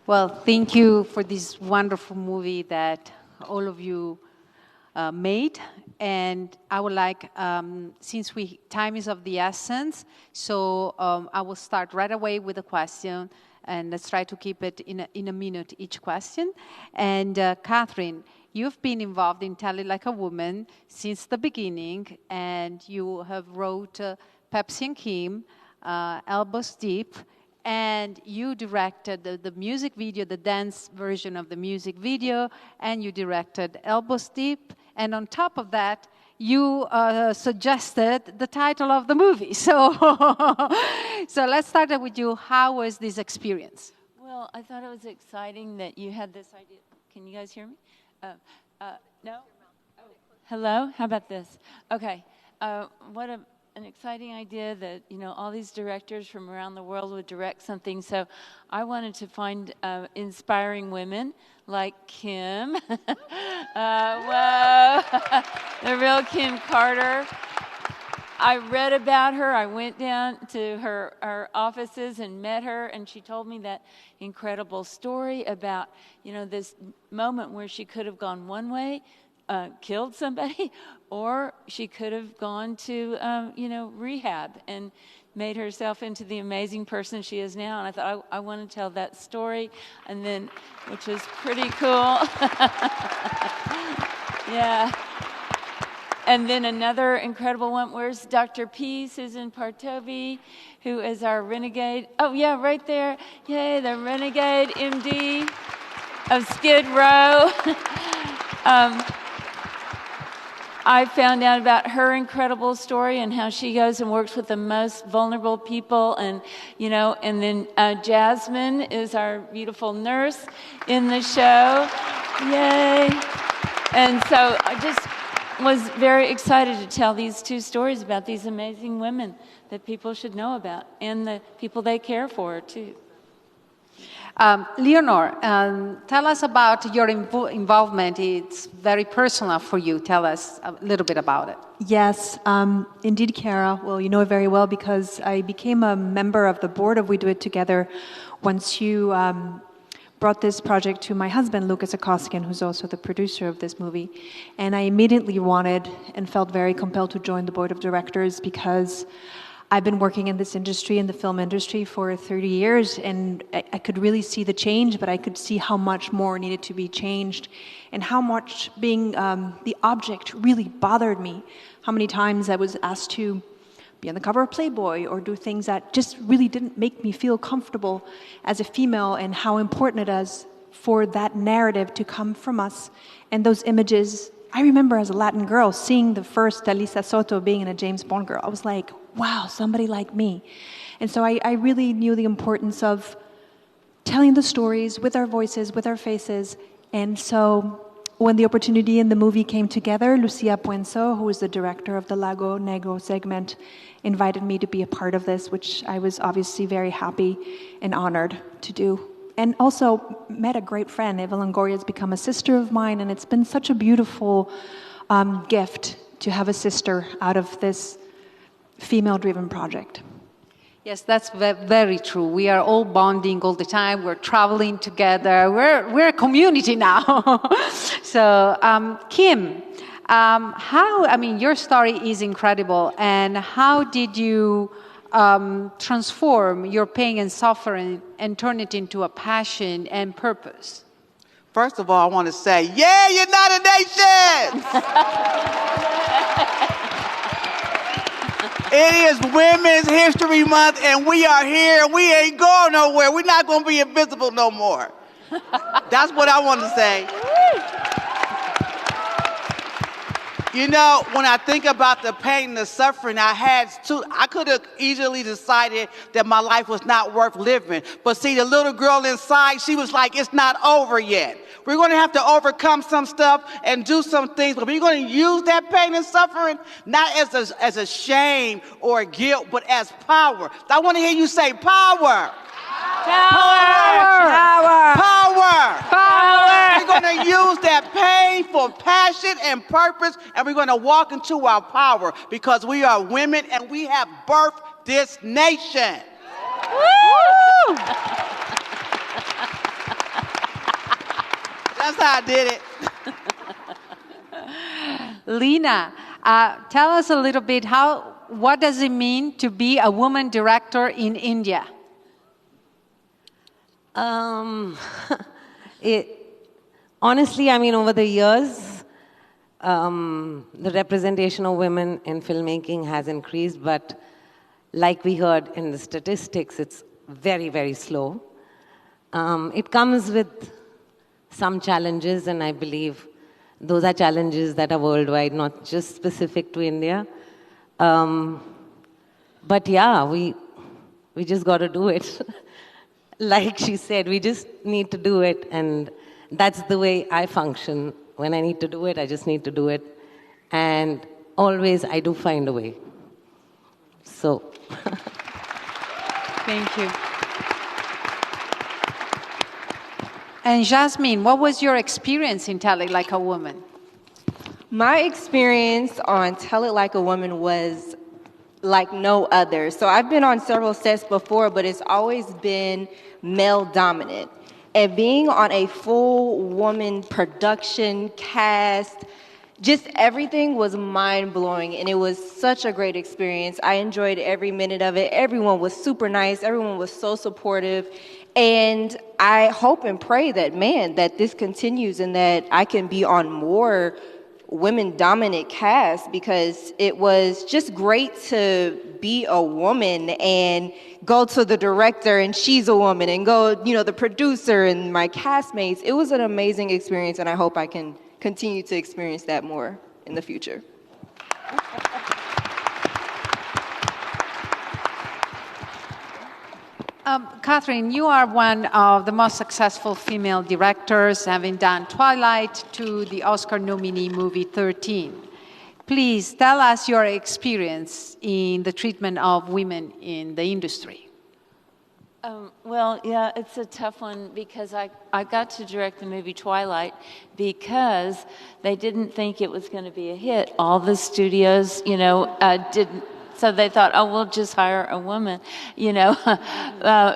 Well, thank you for this wonderful movie that all of you made. And I would like, since time is of the essence, so I will start right away with a question, and let's try to keep it in a minute each question. And Catherine, you've been involved in Tell It Like a Woman since the beginning, and you have wrote Pepsi and Kim, Elbows Deep, and you directed the music video, the dance version of the music video, and you directed Elbows Deep, and on top of that, you suggested the title of the movie. So, so let's start with you. How was this experience? Well, I thought it was exciting that you had this idea. Can you guys hear me? No? Oh. Hello? How about this? Okay. What an exciting idea that, you know, all these directors from around the world would direct something. So I wanted to find inspiring women like Kim. Whoa. The real Kim Carter. I read about her. I went down to her offices and met her, and she told me that incredible story about, you know, this moment where she could have gone one way, killed somebody, or she could have gone to, you know, rehab and made herself into the amazing person she is now. And I thought, I want to tell that story, and then, which was pretty cool. Yeah. And then another incredible one, where's Dr. P, Susan Partovi, who is our renegade. Oh, yeah, right there. Yay, the renegade MD of Skid Row. I found out about her incredible story and how she goes and works with the most vulnerable people, and, you know, and then Jasmine is our beautiful nurse in the show. Yay. And so I just was very excited to tell these two stories about these amazing women that people should know about, and the people they care for, too. Leonor, tell us about your involvement. It's very personal for you. Tell us a little bit about it. Yes, indeed, Chiara. Well, you know it very well because I became a member of the board of We Do It Together once you brought this project to my husband, Lucas Akoskin, who's also the producer of this movie. And I immediately wanted and felt very compelled to join the board of directors because I've been working in this industry, in the film industry, for 30 years, and I could really see the change, but I could see how much more needed to be changed, and how much being the object really bothered me. How many times I was asked to be on the cover of Playboy or do things that just really didn't make me feel comfortable as a female, and how important it is for that narrative to come from us. And those images, I remember as a Latin girl seeing the first Talisa Soto being in a James Bond girl. I was like, wow, somebody like me. And so I really knew the importance of telling the stories with our voices, with our faces. And so when the opportunity in the movie came together, Lucia Puenzo, who is the director of the Lago Negro segment, invited me to be a part of this, which I was obviously very happy and honored to do. And also met a great friend. Eva Longoria has become a sister of mine, and it's been such a beautiful gift to have a sister out of this female-driven project. Yes, that's very true. We are all bonding all the time. We're traveling together. We're a community now. So, Kim, your story is incredible. And how did you transform your pain and suffering and turn it into a passion and purpose? First of all, I want to say, yeah, United Nations! It is Women's History Month, and we are here. We ain't going nowhere. We're not going to be invisible no more. That's what I want to say. You know, when I think about the pain and the suffering I could have easily decided that my life was not worth living. But see, the little girl inside, she was like, it's not over yet. We're going to have to overcome some stuff and do some things, but we're going to use that pain and suffering not as a shame or a guilt, but as power. I want to hear you say power. Power! Power! Power! Power! We're going to use that pain for passion and purpose, and we're going to walk into our power because we are women and we have birthed this nation. Woo! That's how I did it. Leena, tell us a little bit what does it mean to be a woman director in India? Honestly, I mean, over the years, the representation of women in filmmaking has increased, but like we heard in the statistics, it's very, very slow. It comes with some challenges, and I believe those are challenges that are worldwide, not just specific to India. But yeah, we just got to do it. Like she said, we just need to do it, and that's the way I function. When I need to do it, I just need to do it. And always I do find a way. So. Thank you. And Jasmine, what was your experience in Tell It Like a Woman? My experience on Tell It Like a Woman was like no other. So I've been on several sets before, but it's always been male dominant. And being on a full woman production cast, just everything was mind-blowing, and it was such a great experience. I enjoyed every minute of it. Everyone was super nice. Everyone was so supportive. And I hope and pray that, that this continues and that I can be on more women-dominant casts, because it was just great to be a woman and go to the director and she's a woman, and go, the producer and my castmates. It was an amazing experience, and I hope I can continue to experience that more in the future. Catherine, you are one of the most successful female directors, having done Twilight to the Oscar nominee movie 13. Please tell us your experience in the treatment of women in the industry. Well, yeah, it's a tough one, because I got to direct the movie Twilight because they didn't think it was going to be a hit. All the studios, didn't. So they thought, we'll just hire a woman. It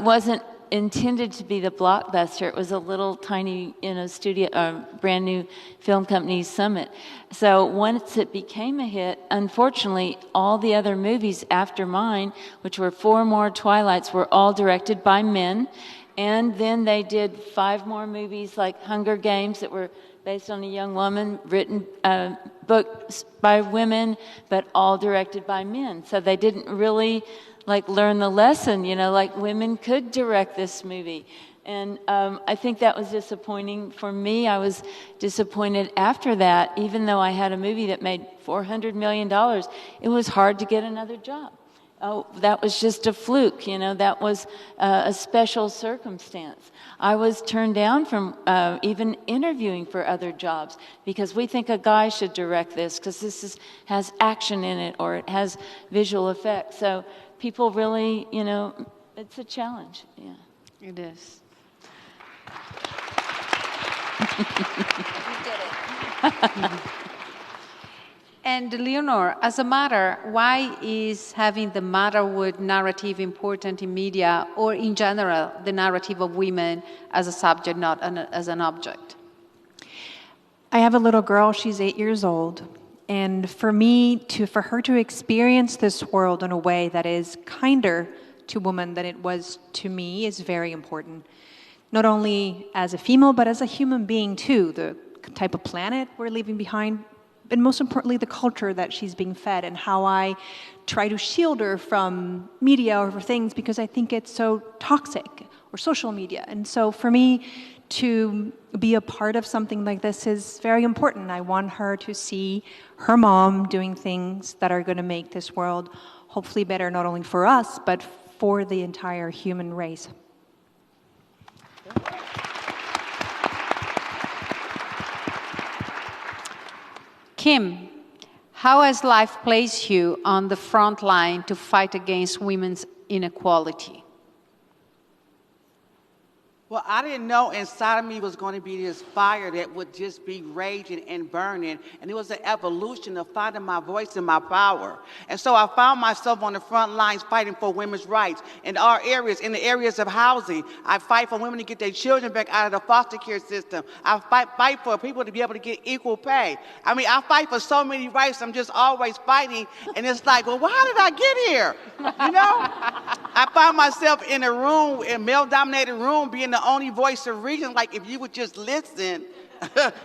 wasn't intended to be the blockbuster. It was a little tiny, studio, brand new film company summit. So once it became a hit, unfortunately, all the other movies after mine, which were 4 more Twilights, were all directed by men. And then they did 5 more movies like Hunger Games that were based on a young woman, written books by women, but all directed by men. So they didn't really learn the lesson, women could direct this movie. And I think that was disappointing for me. I was disappointed after that. Even though I had a movie that made $400 million, it was hard to get another job. Oh, that was just a fluke, that was a special circumstance. I was turned down from even interviewing for other jobs, because we think a guy should direct this because this has action in it, or it has visual effects. So people really, it's a challenge. Yeah, it is. You did it. And Leonor, as a mother, why is having the motherhood narrative important in media, or in general, the narrative of women as a subject, not as an object? I have a little girl, she's 8 years old. And for her to experience this world in a way that is kinder to women than it was to me is very important. Not only as a female, but as a human being too. The type of planet we're leaving behind, and most importantly, the culture that she's being fed, and how I try to shield her from media or things, because I think it's so toxic, or social media. And so for me to be a part of something like this is very important. I want her to see her mom doing things that are going to make this world hopefully better, not only for us, but for the entire human race. Kim, how has life placed you on the front line to fight against women's inequality? Well, I didn't know inside of me was going to be this fire that would just be raging and burning. And it was an evolution of finding my voice and my power. And so I found myself on the front lines fighting for women's rights in our areas, in the areas of housing. I fight for women to get their children back out of the foster care system. I fight for people to be able to get equal pay. I mean, I fight for so many rights. I'm just always fighting. And it's like, well, how did I get here? You know? I found myself in a room, in a male-dominated room, being the only voice of reason. Like, if you would just listen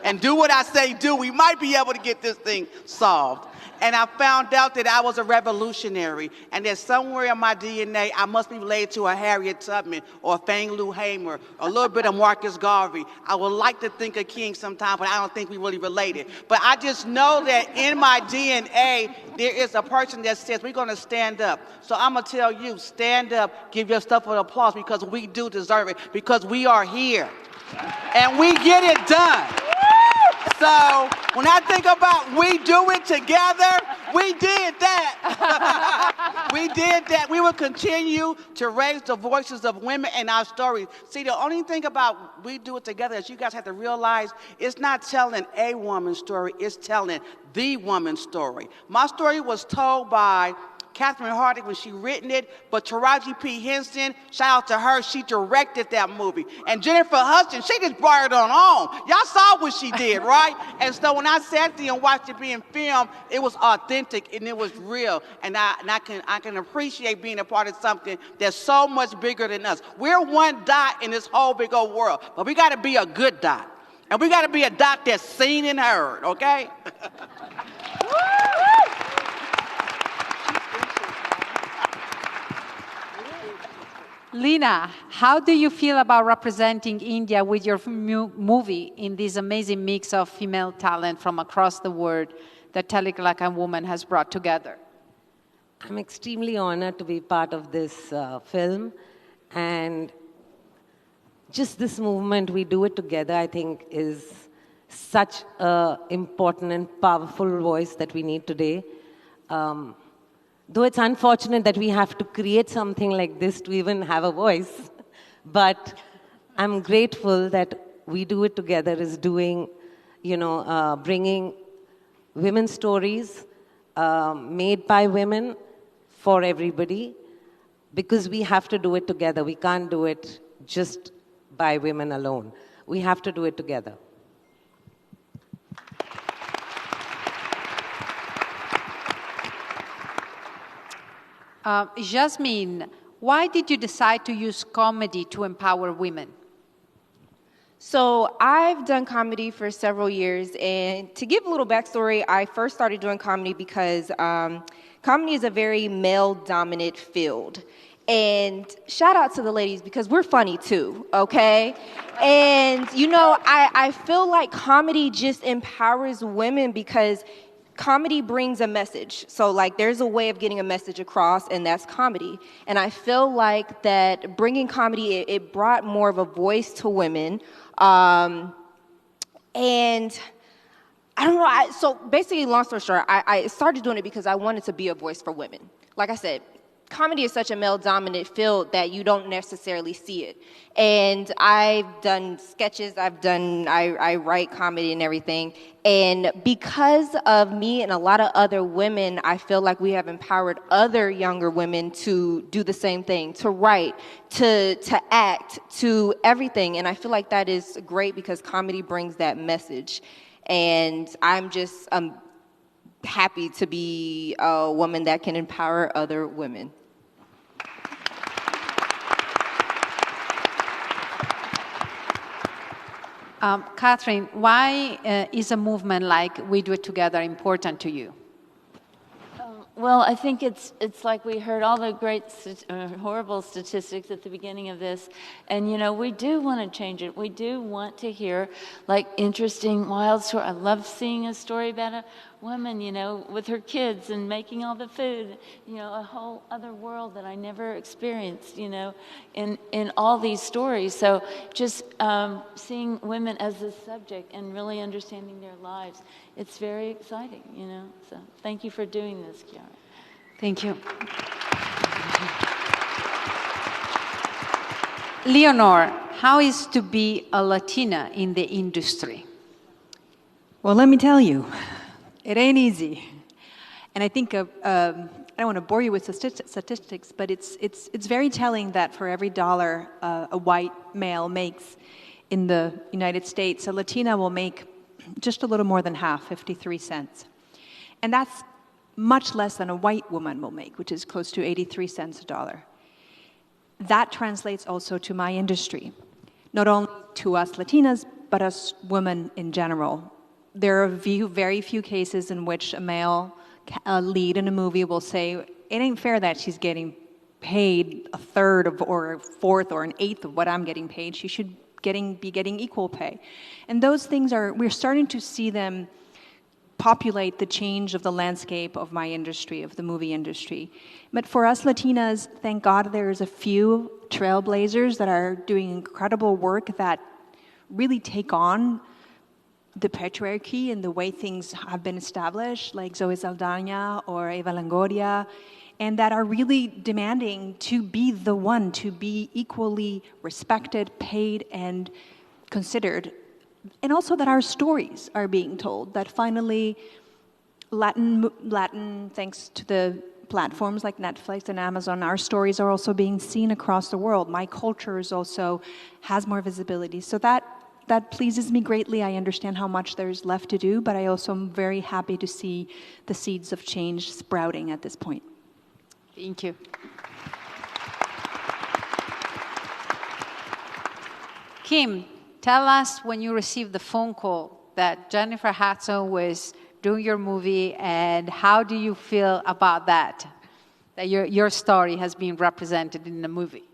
and do what I say do, we might be able to get this thing solved. And I found out that I was a revolutionary, and that somewhere in my DNA, I must be related to a Harriet Tubman or a Fannie Lou Hamer, or a little bit of Marcus Garvey. I would like to think of King sometime, but I don't think we really related. But I just know that in my DNA, there is a person that says we're going to stand up. So I'm going to tell you, stand up, give yourself an applause, because we do deserve it, because we are here. And we get it done. So when I think about we do it together, we did that. We did that. We will continue to raise the voices of women and our stories. See, the only thing about we do it together is you guys have to realize it's not telling a woman's story, it's telling the woman's story. My story was told by Catherine Hardwicke when she written it, but Taraji P. Henson, shout out to her, she directed that movie. And Jennifer Hudson, she just brought it on home. Y'all saw what she did, right? And so when I sat there and watched it being filmed, it was authentic and it was real. And I can appreciate being a part of something that's so much bigger than us. We're one dot in this whole big old world, but we gotta be a good dot. And we gotta be a dot that's seen and heard, okay? Leena, how do you feel about representing India with your movie in this amazing mix of female talent from across the world that Tell It Like a Woman has brought together? I'm extremely honored to be part of this film, and just this movement, we do it together, I think is such an important and powerful voice that we need today. Though it's unfortunate that we have to create something like this to even have a voice, but I'm grateful that we do it together is doing, bringing women's stories made by women for everybody, because we have to do it together. We can't do it just by women alone. We have to do it together. Jasmine, why did you decide to use comedy to empower women? So I've done comedy for several years, and to give a little backstory, I first started doing comedy because comedy is a very male-dominant field. And shout out to the ladies, because we're funny too, okay? And, I feel like comedy just empowers women because comedy brings a message. So, there's a way of getting a message across, and that's comedy. And I feel like that bringing comedy, it brought more of a voice to women. And I don't know, so basically, long story short, I started doing it because I wanted to be a voice for women. Like I said, comedy is such a male-dominant field that you don't necessarily see it. And I've done sketches, I write comedy and everything. And because of me and a lot of other women, I feel like we have empowered other younger women to do the same thing, to write, to act, to everything. And I feel like that is great because comedy brings that message. And I'm just happy to be a woman that can empower other women. Catherine, why is a movement like We Do It Together important to you? Well, I think it's like we heard all the great horrible statistics at the beginning of this, and we do want to change it. We do want to hear interesting, wild stories. I love seeing a story about a woman, with her kids and making all the food. A whole other world that I never experienced. In all these stories. So just seeing women as a subject and really understanding their lives, it's very exciting. So thank you for doing this, Chiara. Thank you. Leonor, how is to be a Latina in the industry? Well, let me tell you, it ain't easy. And I think I don't want to bore you with statistics, but it's very telling that for every dollar a white male makes in the United States, a Latina will make just a little more than half, 53 cents. And that's much less than a white woman will make, which is close to 83 cents a dollar. That translates also to my industry, not only to us Latinas, but us women in general. There are very few cases in which a male lead in a movie will say, it ain't fair that she's getting paid a third of, or a fourth or an eighth of what I'm getting paid. She should be getting equal pay. And those things we're starting to see them populate the change of the landscape of my industry, of the movie industry. But for us Latinas, thank God there's a few trailblazers that are doing incredible work that really take on the patriarchy and the way things have been established, like Zoe Saldana or Eva Longoria, and that are really demanding to be the one, to be equally respected, paid, and considered. And also that our stories are being told, that finally Latin, thanks to the platforms like Netflix and Amazon, our stories are also being seen across the world. My culture has more visibility. So that pleases me greatly. I understand how much there's left to do, but I also am very happy to see the seeds of change sprouting at this point. Thank you. Kim, tell us when you received the phone call that Jennifer Hudson was doing your movie, and how do you feel about that your story has been represented in the movie?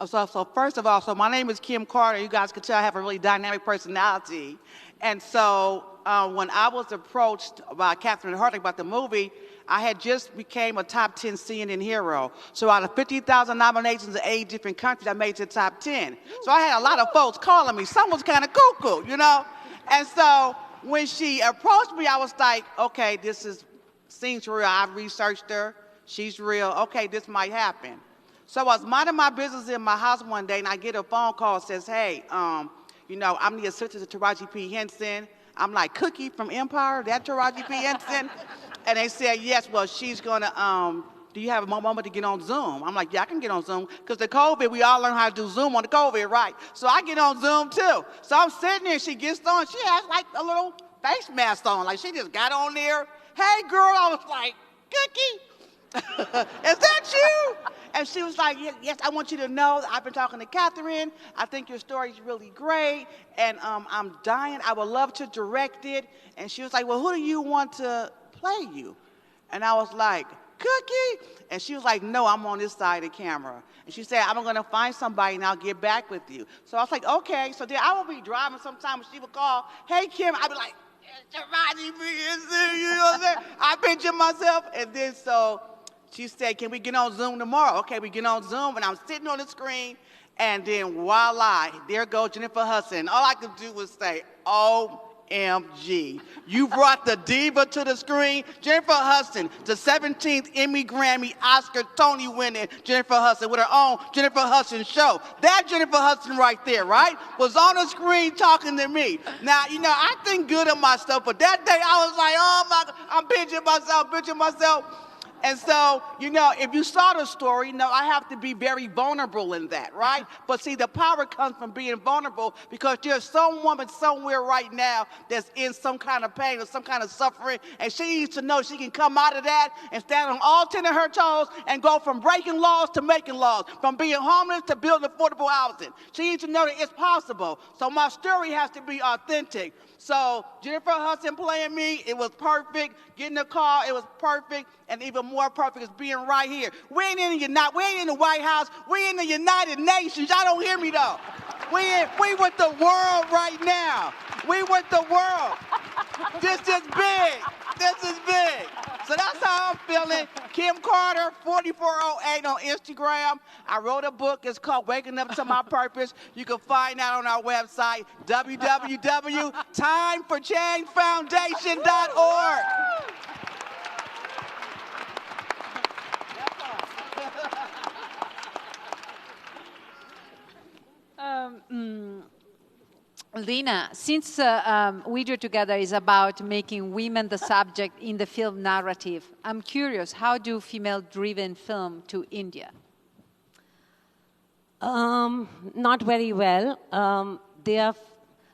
So first of all, my name is Kim Carter. You guys can tell I have a really dynamic personality. And so when I was approached by Catherine Hardwicke about the movie, I had just became a top 10 CNN hero. So out of 50,000 nominations in 8 different countries, I made it to the top 10. So I had a lot of folks calling me. Someone's kind of cuckoo, you know? And so when she approached me, I was like, okay, seems real. I've researched her. She's real. Okay, this might happen. So I was minding my business in my house one day, and I get a phone call that says, hey, I'm the assistant to Taraji P. Henson. I'm like, Cookie from Empire, that Taraji P. Henson? And they said, yes, well, she's going to, do you have a moment to get on Zoom? I'm like, yeah, I can get on Zoom. Because the COVID, we all learned how to do Zoom on the COVID, right? So I get on Zoom, too. So I'm sitting there, she gets on. She has, like, a little face mask on. Like, she just got on there. Hey, girl. I was like, Cookie, is that you? And she was like, yes, I want you to know that I've been talking to Catherine. I think your story is really great. And I'm dying. I would love to direct it. And she was like, well, who do you want to play you? And I was like, Cookie? And she was like, no, I'm on this side of the camera. And she said, I'm going to find somebody and I'll get back with you. So I was like, okay. So then I would be driving sometime and she would call, hey, Kim. I'd be like, you know what I'm saying? I picture myself. And then so she said, can we get on Zoom tomorrow? Okay, we get on Zoom, and I'm sitting on the screen, and then voila, there goes Jennifer Hudson. All I could do was say, OMG. You brought the diva to the screen. Jennifer Hudson, the 17th Emmy, Grammy, Oscar, Tony winning Jennifer Hudson with her own Jennifer Hudson show. That Jennifer Hudson right there, right, was on the screen talking to me. Now, I think good of myself, but that day I was like, oh, my God, I'm pinching myself. And so, if you saw the story, I have to be very vulnerable in that, right? But see, the power comes from being vulnerable because there's some woman somewhere right now that's in some kind of pain or some kind of suffering, and she needs to know she can come out of that and stand on all 10 of her toes and go from breaking laws to making laws, from being homeless to building affordable housing. She needs to know that it's possible. So my story has to be authentic. So Jennifer Hudson playing me, it was perfect. Getting the call, it was perfect. And even more perfect is being right here. We ain't in the White House. We in the United Nations. Y'all don't hear me though. We with the world right now. We with the world. This is big. This is big. So that's how I'm feeling. Kim Carter, 4408 on Instagram. I wrote a book. It's called Waking Up to My Purpose. You can find that on our website, www.timeforchangefoundation.org. Leena, since We Do It Together is about making women the subject in the film narrative, I'm curious, how do female-driven film to India? Not very well. They are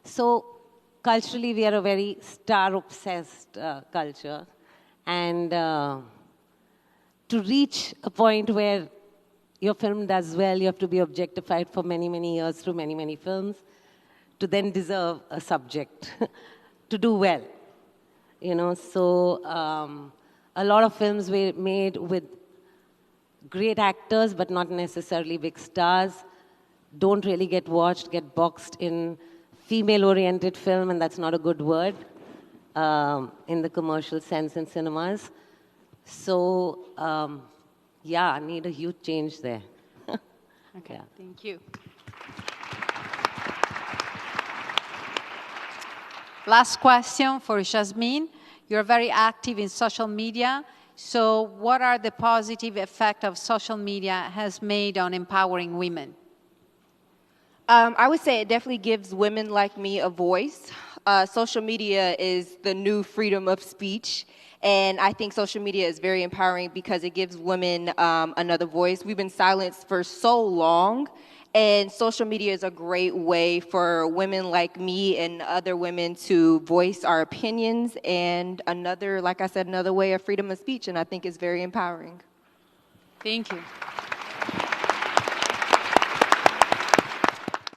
so culturally we are a very star-obsessed culture, and to reach a point where your film does well, you have to be objectified for many, many years through many, many films to then deserve a subject to do well. You know, so a lot of films were made with great actors, but not necessarily big stars, don't really get watched, get boxed in female-oriented film, and that's not a good word in the commercial sense in cinemas. So, yeah, I need a huge change there. Okay, Yeah. thank you. Last question for Jasmine. You're very active in social media. So what are the positive effects of social media has made on empowering women? I would say it definitely gives women like me a voice. Social media is the new freedom of speech. And I think social media is very empowering because it gives women another voice. We've been silenced for so long. And social media is a great way for women like me and other women to voice our opinions, and another, like I said, another way of freedom of speech, and I think it's very empowering. Thank you.